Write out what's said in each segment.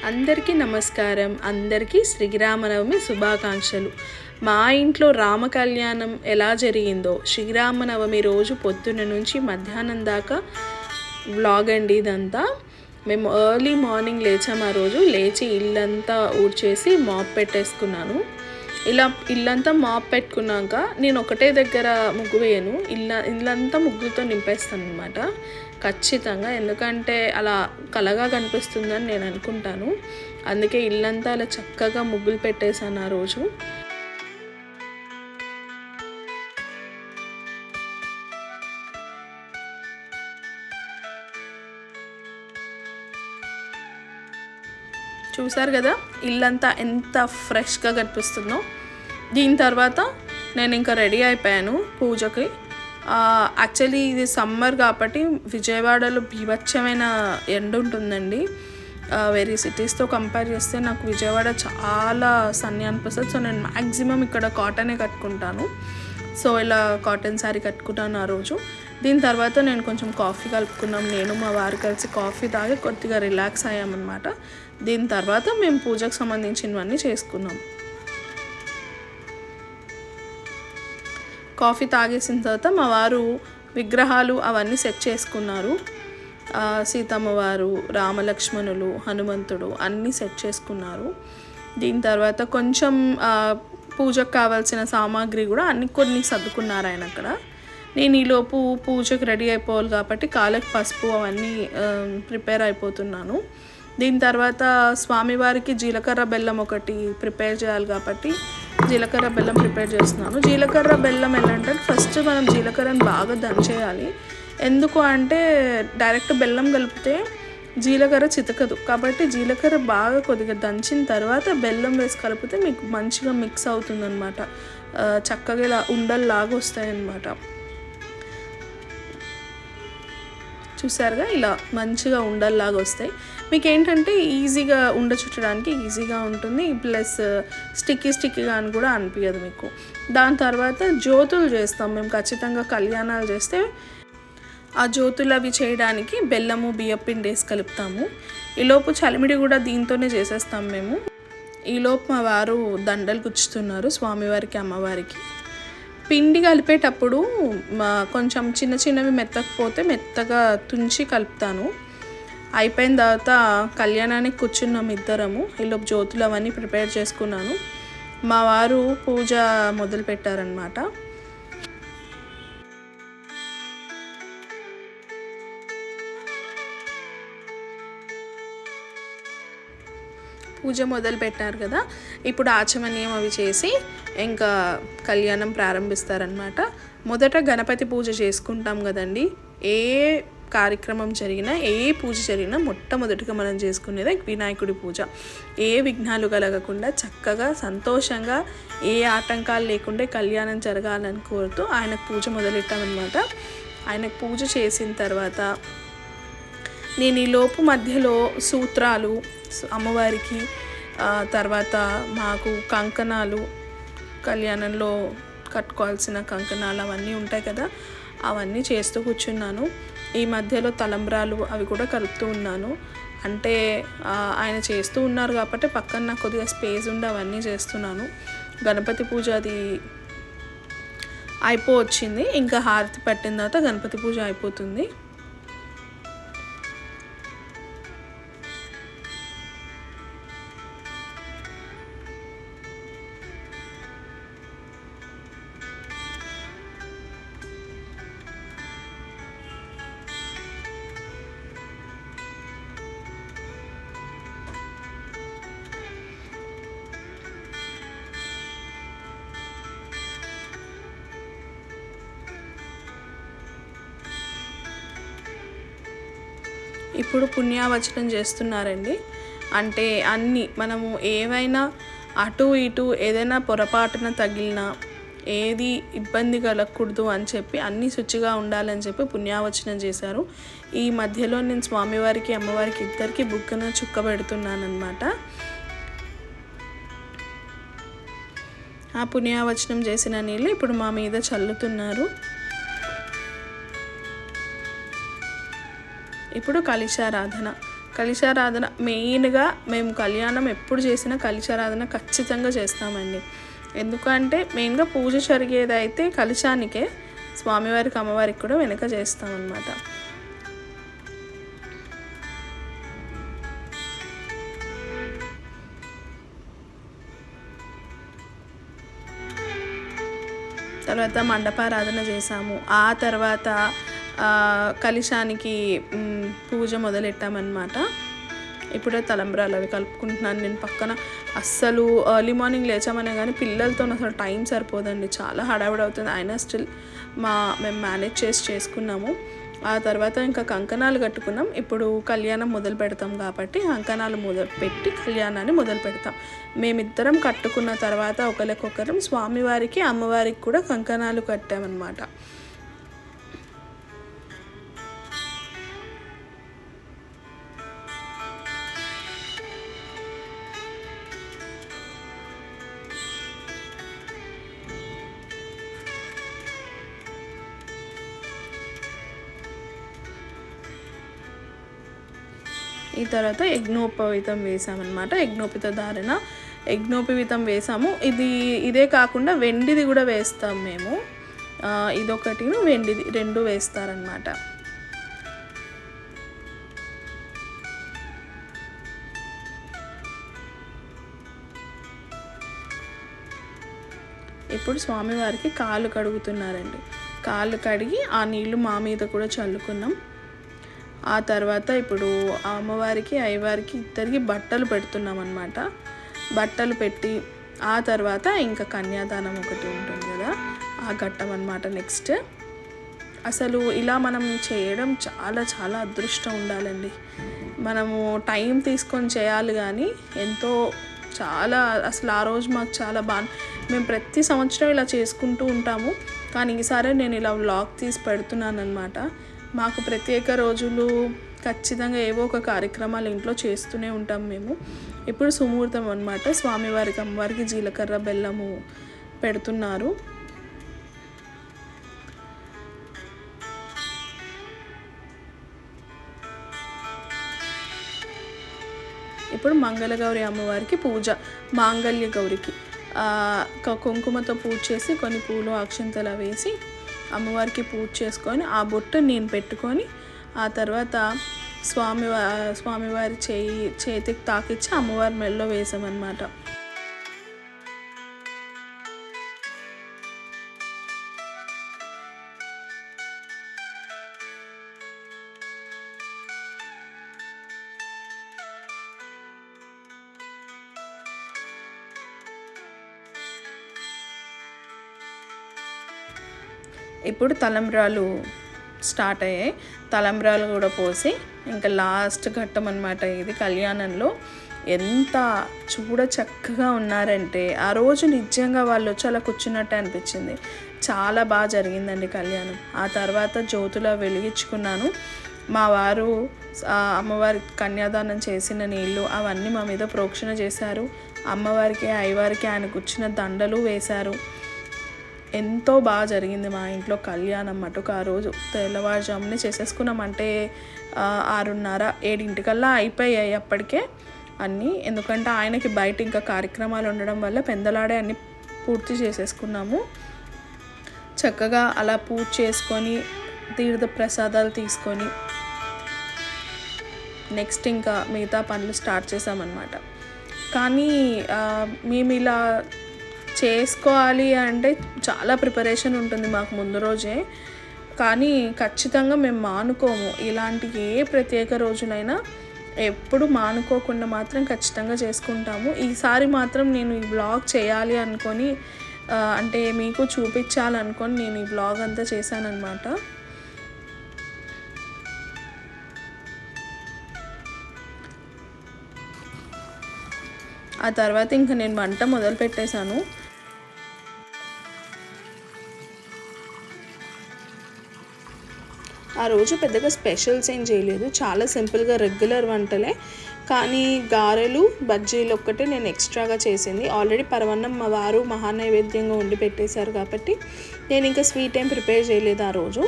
అందరికీ నమస్కారం. అందరికీ శ్రీరామనవమి శుభాకాంక్షలు. మా ఇంట్లో రామ కళ్యాణం ఎలా జరిగిందో శ్రీరామనవమి రోజు పొద్దున్న నుంచి మధ్యాహ్నం దాకా వ్లాగ్ అండి ఇదంతా. మేము ఎర్లీ మార్నింగ్ లేచాము. ఆ రోజు లేచి ఇల్లంతా ఊడ్చేసి మాప్ పెట్టేసుకున్నాను. ఇల్లంతా మాప్ పెట్టుకున్నాక నేను ఒకటే దగ్గర ముగ్గు వేయను, ఇల్లంతా ముగ్గుతో నింపేస్తాను అనమాట ఖచ్చితంగా. ఎందుకంటే అలా కలగా కనిపిస్తుందని నేను అనుకుంటాను. అందుకే ఇల్లంతా అలా చక్కగా ముగ్గులు పెట్టేశాను ఆ రోజు. చూసారు కదా ఇల్లంతా ఎంత ఫ్రెష్గా కనిపిస్తుందో. దీని తర్వాత నేను ఇంకా రెడీ అయిపోయాను పూజకి. యాక్చువల్లీ ఇది సమ్మర్ కాబట్టి విజయవాడలో బీభత్సమైన ఎండ ఉంటుందండి. వేరే సిటీస్తో కంపేర్ చేస్తే నాకు విజయవాడ చాలా సన్నీ అనిపిస్తుంది. సో నేను మ్యాక్సిమం ఇక్కడ కాటనే కట్టుకుంటాను. సో ఇలా కాటన్ శారీ కట్టుకుంటాను ఆ రోజు. దీని తర్వాత నేను కొంచెం కాఫీ కలుపుకున్నాం. నేను మా వారు కలిసి కాఫీ తాగి కొద్దిగా రిలాక్స్ అయ్యామన్నమాట. దీని తర్వాత మేము పూజకు సంబంధించినవన్నీ చేసుకున్నాం. కాఫీ తాగేసిన తర్వాత మా వారు విగ్రహాలు అవన్నీ సెట్ చేసుకున్నారు. సీతమ్మ వారు, రామలక్ష్మణులు, హనుమంతుడు అన్నీ సెట్ చేసుకున్నారు. దీని తర్వాత కొంచెం పూజకు కావాల్సిన సామాగ్రి కూడా కొన్ని సర్దుకున్నారు ఆయన అక్కడ. నేను ఈలోపు పూజకు రెడీ అయిపోవాలి కాబట్టి కాళ్ళకి పసుపు అవన్నీ ప్రిపేర్ అయిపోతున్నాను. దీని తర్వాత స్వామివారికి జీలకర్ర బెల్లం ఒకటి ప్రిపేర్ చేయాలి కాబట్టి జీలకర్ర బెల్లం ప్రిపేర్ చేస్తున్నాను. జీలకర్ర బెల్లం ఎలా అంటే ఫస్ట్ మనం జీలకర్రని బాగా దంచేయాలి. ఎందుకు అంటే డైరెక్ట్ బెల్లం కలిపితే జీలకర్ర చితకదు. కాబట్టి జీలకర్ర బాగా కొద్దిగా దంచిన తర్వాత బెల్లం వేసి కలిపితే మీకు మంచిగా మిక్స్ అవుతుందన్నమాట. చక్కగా ఇలా ఉండల్లాగా వస్తాయన్నమాట. చూసారుగా ఇలా మంచిగా ఉండల్లాగా వస్తాయి. మీకు ఏంటంటే ఈజీగా ఉండ చుట్టడానికి ఈజీగా ఉంటుంది. ప్లస్ స్టిక్కీగా అని కూడా అనిపించదు మీకు. దాని తర్వాత జ్యోతులు చేస్తాం మేము ఖచ్చితంగా. కళ్యాణాలు చేస్తే ఆ జ్యోతులు అవి చేయడానికి బెల్లము బియ్యపిండి వేసి కలుపుతాము. ఈలోపు చలిమిడి కూడా దీంతోనే చేసేస్తాం మేము. ఈలోపు మా వారు దండలు గుచ్చుతున్నారు స్వామివారికి అమ్మవారికి. పిండి కలిపేటప్పుడు కొంచెం చిన్నవి మెత్తకపోతే మెత్తగా తుంచి కలుపుతాను. అయిపోయిన తర్వాత కళ్యాణానికి కూర్చున్నాము ఇద్దరము. ఈలోపు జ్యోతులు అవన్నీ ప్రిపేర్ చేసుకున్నాను. మా వారు పూజ మొదలు పెట్టారనమాట. పూజ మొదలు పెట్టారు కదా, ఇప్పుడు ఆచమనీయం అవి చేసి ఇంకా కళ్యాణం ప్రారంభిస్తారనమాట. మొదట గణపతి పూజ చేసుకుంటాం కదండి. ఏ కార్యక్రమం జరిగినా ఏ పూజ జరిగినా మొట్టమొదటిగా మనం చేసుకునేది వినాయకుడి పూజ. ఏ విఘ్నాలు కలగకుండా చక్కగా సంతోషంగా ఏ ఆటంకాలు లేకుండా కళ్యాణం జరగాలని కోరుతూ ఆయనకు పూజ మొదలెట్టామన్నమాట. ఆయనకు పూజ చేసిన తర్వాత నేను ఈలోపు మధ్యలో సూత్రాలు అమ్మవారికి, తర్వాత మాకు కంకణాలు, కళ్యాణంలో కట్టుకోవాల్సిన కంకణాలు అవన్నీ ఉంటాయి కదా, అవన్నీ చేస్తూ కూర్చున్నాను. ఈ మధ్యలో తలంబ్రాలు అవి కూడా కలుపుతూ ఉన్నాను. అంటే ఆయన చేస్తూ ఉన్నారు కాబట్టి పక్కన నాకు కొద్దిగా స్పేస్ ఉండి అవన్నీ చేస్తున్నాను. గణపతి పూజ అది అయిపోవచ్చింది. ఇంకా హారతి పట్టిన తర్వాత గణపతి పూజ అయిపోతుంది. ఇప్పుడు పుణ్యావచనం చేస్తున్నారండి. అంటే అన్నీ మనము ఏవైనా అటు ఇటు ఏదైనా పొరపాటున తగిలినా ఏది ఇబ్బంది కలగకూడదు అని చెప్పి అన్నీ శుచిగా ఉండాలని చెప్పి పుణ్యావచనం చేశారు. ఈ మధ్యలో నేను స్వామివారికి అమ్మవారికి ఇద్దరికి బుగ్గన చుక్క పెడుతున్నాను అనమాట. ఆ పుణ్యావచనం చేసిన నీళ్ళు ఇప్పుడు మా మీద చల్లుతున్నారు. ఇప్పుడు కలశారాధన. కలశారాధన మెయిన్గా మేము కళ్యాణం ఎప్పుడు చేసినా కలశారాధన ఖచ్చితంగా చేస్తామండి. ఎందుకంటే మెయిన్గా పూజ జరిగేది అయితే కలశానికే, స్వామివారికి అమ్మవారికి కూడా వెనక చేస్తామన్నమాట. తర్వాత మండపారాధన చేసాము. ఆ తర్వాత కలశానికి పూజ మొదలెట్టామన్నమాట. ఇప్పుడే తలంబ్రాలు అవి కలుపుకుంటున్నాను నేను పక్కన. అస్సలు ఎర్లీ మార్నింగ్ లేచామనే కానీ పిల్లలతో అసలు టైం సరిపోదండి, చాలా హడావిడి అవుతుంది. అయినా స్టిల్ మేము మేనేజ్ చేసుకున్నాము. ఆ తర్వాత ఇంకా కంకణాలు కట్టుకున్నాం. ఇప్పుడు కళ్యాణం మొదలు పెడతాం కాబట్టి కంకణాలు మొదలుపెట్టి కళ్యాణాన్ని మొదలు పెడతాం. మేమిద్దరం కట్టుకున్న తర్వాత ఒకరికొకరం స్వామివారికి అమ్మవారికి కూడా కంకణాలు కట్టామన్నమాట. ఈ తర్వాత యజ్ఞోపవీతం వేసామన్నమాట. యజ్ఞోపిత ధారణ, యజ్ఞోపవీతం వేసాము. ఇదే కాకుండా వెండిది కూడా వేస్తాం మేము. ఇదొకటిను వెండిది 2 వేస్తారనమాట. ఇప్పుడు స్వామివారికి కాళ్ళు కడుగుతున్నారండి. కాళ్ళు కడిగి ఆ నీళ్లు మా మీద కూడా చల్లుకున్నాం. ఆ తర్వాత ఇప్పుడు అమ్మవారికి అయ్యవారికి ఇద్దరికి బట్టలు పెడుతున్నాం అన్నమాట. బట్టలు పెట్టి ఆ తర్వాత ఇంకా కన్యాదానం ఒకటి ఉంటుంది కదా, ఆ ఘట్టం అన్నమాట. నెక్స్ట్ అసలు ఇలా మనం చేయడం చాలా చాలా అదృష్టం ఉండాలండి. మనము టైం తీసుకొని చేయాలి కానీ ఎంతో చాలా అసలు ఆ రోజు మాకు చాలా మేము ప్రతి సంవత్సరం ఇలా చేసుకుంటూ ఉంటాము. కానీ ఈసారి నేను ఇలా వ్లాగ్ తీసి పెడుతున్నాను అనమాట. మాకు ప్రత్యేక రోజులు ఖచ్చితంగా ఏవో ఒక కార్యక్రమాలు ఇంట్లో చేస్తూనే ఉంటాం మేము. ఇప్పుడు సుముహూర్తం అన్నమాట. స్వామివారికి అమ్మవారికి జీలకర్ర బెల్లము పెడుతున్నారు. ఇప్పుడు మంగళగౌరి అమ్మవారికి పూజ, మాంగళ్య గౌరికి కుంకుమతో పూజ చేసి కొన్ని పూలు అక్షంతలు వేసి అమ్మవారికి పూజ చేసుకొని ఆ బొట్టు నేను పెట్టుకొని ఆ తర్వాత స్వామివారి చేతికి తాకిచ్చి అమ్మవారి మెడలో వేసామన్నమాట. ఇప్పుడు తలంబ్రాలు స్టార్ట్ అయ్యాయి. తలంబ్రాలు కూడా పోసి ఇంకా లాస్ట్ ఘట్టం అన్నమాట ఇది కళ్యాణంలో. ఎంత చూడ చక్కగా ఉన్నారంటే ఆ రోజు నిజంగా వాళ్ళు వచ్చి అలా కూర్చున్నట్టే అనిపించింది. చాలా బాగా జరిగిందండి కళ్యాణం. ఆ తర్వాత జ్యోతుల వెలిగించుకున్నాను. మా వారు అమ్మవారి కన్యాదానం చేసిన నీళ్ళు అవన్నీ మా మీద ప్రోక్షణ చేశారు. అమ్మవారికి అయ్యవారికి ఆయన కూర్చున్న దండలు వేశారు. ఎంతో బాగా జరిగింది మా ఇంట్లో కళ్యాణం మటుకు. ఆ రోజు తెల్లవారుజామునే చేసేసుకున్నాం. అంటే 6:30, 7 అయిపోయాయి అప్పటికే అన్నీ. ఎందుకంటే ఆయనకి బయట ఇంకా కార్యక్రమాలు ఉండడం వల్ల పెందలాడే అన్నీ పూర్తి చేసేసుకున్నాము. చక్కగా అలా పూజ చేసుకొని తీర్థ ప్రసాదాలు తీసుకొని నెక్స్ట్ ఇంకా మిగతా పనులు స్టార్ట్ చేసామన్నమాట. కానీ మేము ఇలా చేసుకోవాలి అంటే చాలా ప్రిపరేషన్ ఉంటుంది మాకు ముందు రోజే. కానీ ఖచ్చితంగా మేము మానుకోము. ఇలాంటి ఏ ప్రత్యేక రోజులైనా ఎప్పుడు మానుకోకుండా మాత్రం ఖచ్చితంగా చేసుకుంటాము. ఈసారి మాత్రం నేను ఈ వ్లాగ్ చేయాలి అనుకొని అంటే మీకు చూపించాలనుకొని నేను ఈ వ్లాగ్ అంతా చేశానన్నమాట. ఆ తర్వాత ఇంకా నేను వంట మొదలు పెట్టేశాను. ఆ రోజు పెద్దగా స్పెషల్స్ ఏం చేయలేదు, చాలా సింపుల్గా రెగ్యులర్ వంటలే. కానీ గారెలు బజ్జీలు ఒక్కటే నేను ఎక్స్ట్రాగా చేసింది. ఆల్రెడీ పరవన్నం మా వారు మహానైవేద్యంగా వండి పెట్టేశారు కాబట్టి నేను ఇంకా స్వీట్ ఏం ప్రిపేర్ చేయలేదు. ఆ రోజు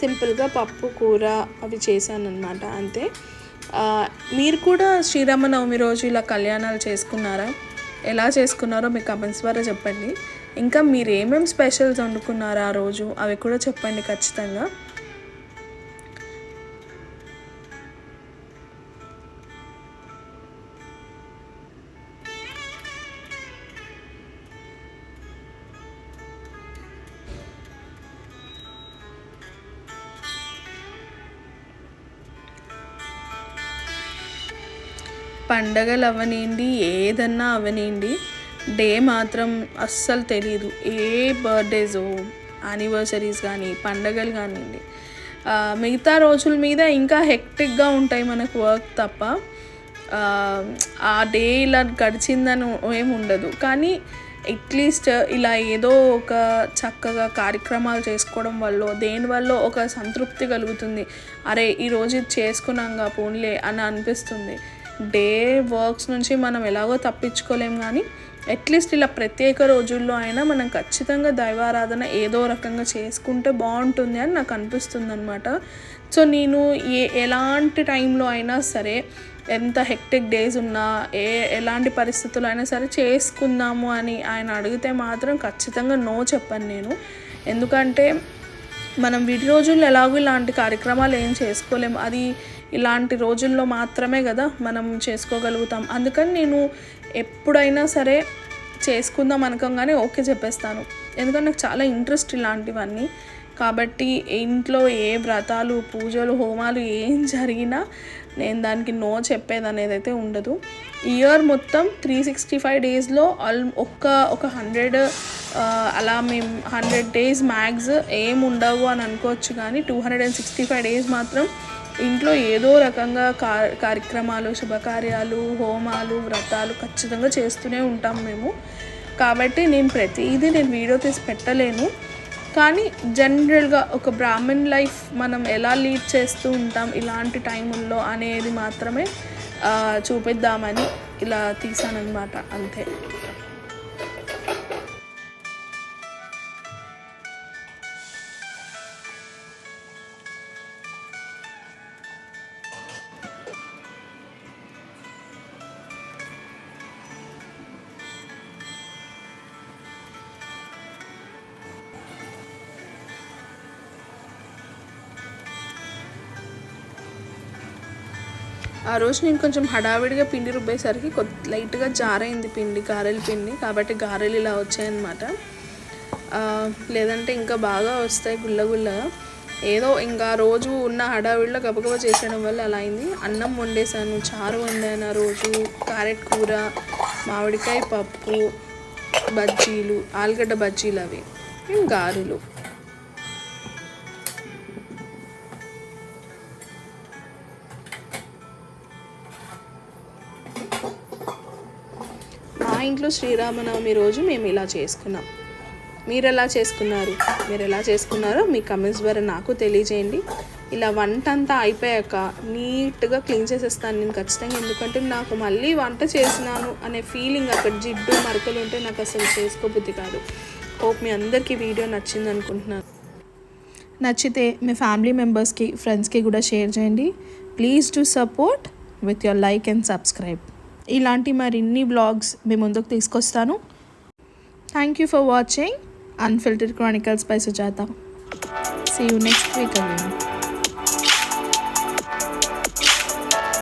సింపుల్గా పప్పు కూర అవి చేశాను అనమాట, అంతే. మీరు కూడా శ్రీరామనవమి రోజు ఇలా కళ్యాణాలు చేసుకున్నారా? ఎలా చేసుకున్నారో మీ కమెంట్స్ ద్వారా చెప్పండి. ఇంకా మీరు ఏమేమి స్పెషల్స్ వండుకున్నారా ఆ రోజు అవి కూడా చెప్పండి ఖచ్చితంగా. పండగలు అవనివ్వండి, ఏదన్నా అవనివ్వండి, డే మాత్రం అస్సలు తెలీదు. ఏ బర్త్డేసో, యానివర్సరీస్ కానీ, పండగలు కానివ్వండి, మిగతా రోజుల మీద ఇంకా హెక్టిక్గా ఉంటాయి మనకు వర్క్ తప్ప. ఆ డే ఇలా గడిచిందని ఏమి ఉండదు. కానీ అట్లీస్ట్ ఇలా ఏదో ఒక చక్కగా కార్యక్రమాలు చేసుకోవడం వల్ల దేనివల్ల ఒక సంతృప్తి కలుగుతుంది. అరే ఈరోజు ఇది చేసుకున్నాంగా పోన్లే అని అనిపిస్తుంది. డే వర్క్స్ నుంచి మనం ఎలాగో తప్పించుకోలేం, కానీ అట్లీస్ట్ ఇలా ప్రత్యేక రోజుల్లో అయినా మనం ఖచ్చితంగా దైవారాధన ఏదో రకంగా చేసుకుంటే బాగుంటుంది అని నాకు అనిపిస్తుంది అనమాట. సో నేను ఎలాంటి టైంలో అయినా సరే, ఎంత హెక్టిక్ డేస్ ఉన్నా, ఎలాంటి పరిస్థితుల్లో అయినా సరే చేసుకుందాము అని ఆయన అడిగితే మాత్రం ఖచ్చితంగా నో చెప్పను నేను. ఎందుకంటే మనం విడి రోజుల్లో ఎలాగో ఇలాంటి కార్యక్రమాలు ఏం చేసుకోలేము. అది ఇలాంటి రోజుల్లో మాత్రమే కదా మనం చేసుకోగలుగుతాం. అందుకని నేను ఎప్పుడైనా సరే చేసుకుందాం అనుకోగానే ఓకే చెప్పేస్తాను. ఎందుకంటే నాకు చాలా ఇంట్రెస్ట్ ఇలాంటివన్నీ. కాబట్టి ఇంట్లో ఏ వ్రతాలు, పూజలు, హోమాలు ఏం జరిగినా నేను దానికి నో చెప్పేది అనేది అయితే ఉండదు. ఇయర్ మొత్తం 365 డేస్లో ఒక 100 అలా మేము 100 డేస్ మ్యాక్స్ ఏమి ఉండవు అని అనుకోవచ్చు. కానీ 265 డేస్ మాత్రం ఇంట్లో ఏదో రకంగా కార్యక్రమాలు, శుభకార్యాలు, హోమాలు, వ్రతాలు ఖచ్చితంగా చేస్తూనే ఉంటాం మేము. కాబట్టి నేను ప్రతిదీ వీడియో తీసి పెట్టలేను. కానీ జనరల్గా ఒక బ్రాహ్మణ్ లైఫ్ మనం ఎలా లీడ్ చేస్తూ ఉంటాం ఇలాంటి టైముల్లో అనేది మాత్రమే చూపిద్దామని ఇలా తీసానన్నమాట, అంతే. ఆ రోజు నేను కొంచెం హడావిడిగా పిండి రుబ్బేసరికి లైట్గా జారైంది పిండి, గారెల పిండి. కాబట్టి గారెలు ఇలా వచ్చాయన్నమాట. లేదంటే ఇంకా బాగా వస్తాయి గుల్లగుల్లగా. ఏదో ఇంకా రోజు ఉన్న హడావిడిలో గబగబా చేసేయడం వల్ల అలా అయింది. అన్నం వండేసాను, చారు వండాను ఆ రోజు, క్యారెట్ కూర, మామిడికాయ పప్పు, బజ్జీలు, ఆలుగడ్డ బజ్జీలు, అవి గారెలు. మా ఇంట్లో శ్రీరామనవమి రోజు మేము ఇలా చేసుకున్నాం. మీరు ఎలా చేసుకున్నారో మీ కమెంట్స్ ద్వారా నాకు తెలియజేయండి. ఇలా వంట అంతా అయిపోయాక నీట్గా క్లీన్ చేసేస్తాను నేను ఖచ్చితంగా. ఎందుకంటే నాకు మళ్ళీ వంట చేసినాను అనే ఫీలింగ్, అక్కడ జిడ్డు మరకలు ఉంటే నాకు అసలు చేసుకోబుద్ధి కాదు. హోప్ మీ అందరికీ వీడియో నచ్చింది అనుకుంటున్నాను. నచ్చితే మీ ఫ్యామిలీ మెంబర్స్కి, ఫ్రెండ్స్కి కూడా షేర్ చేయండి. Please do support with your like and subscribe. ఇలాంటి మరిన్ని వ్లాగ్స్ మీ ముందుకు తీసుకొస్తాను. Thank you for watching unfiltered Chronicles by Sujatha. See you next week again.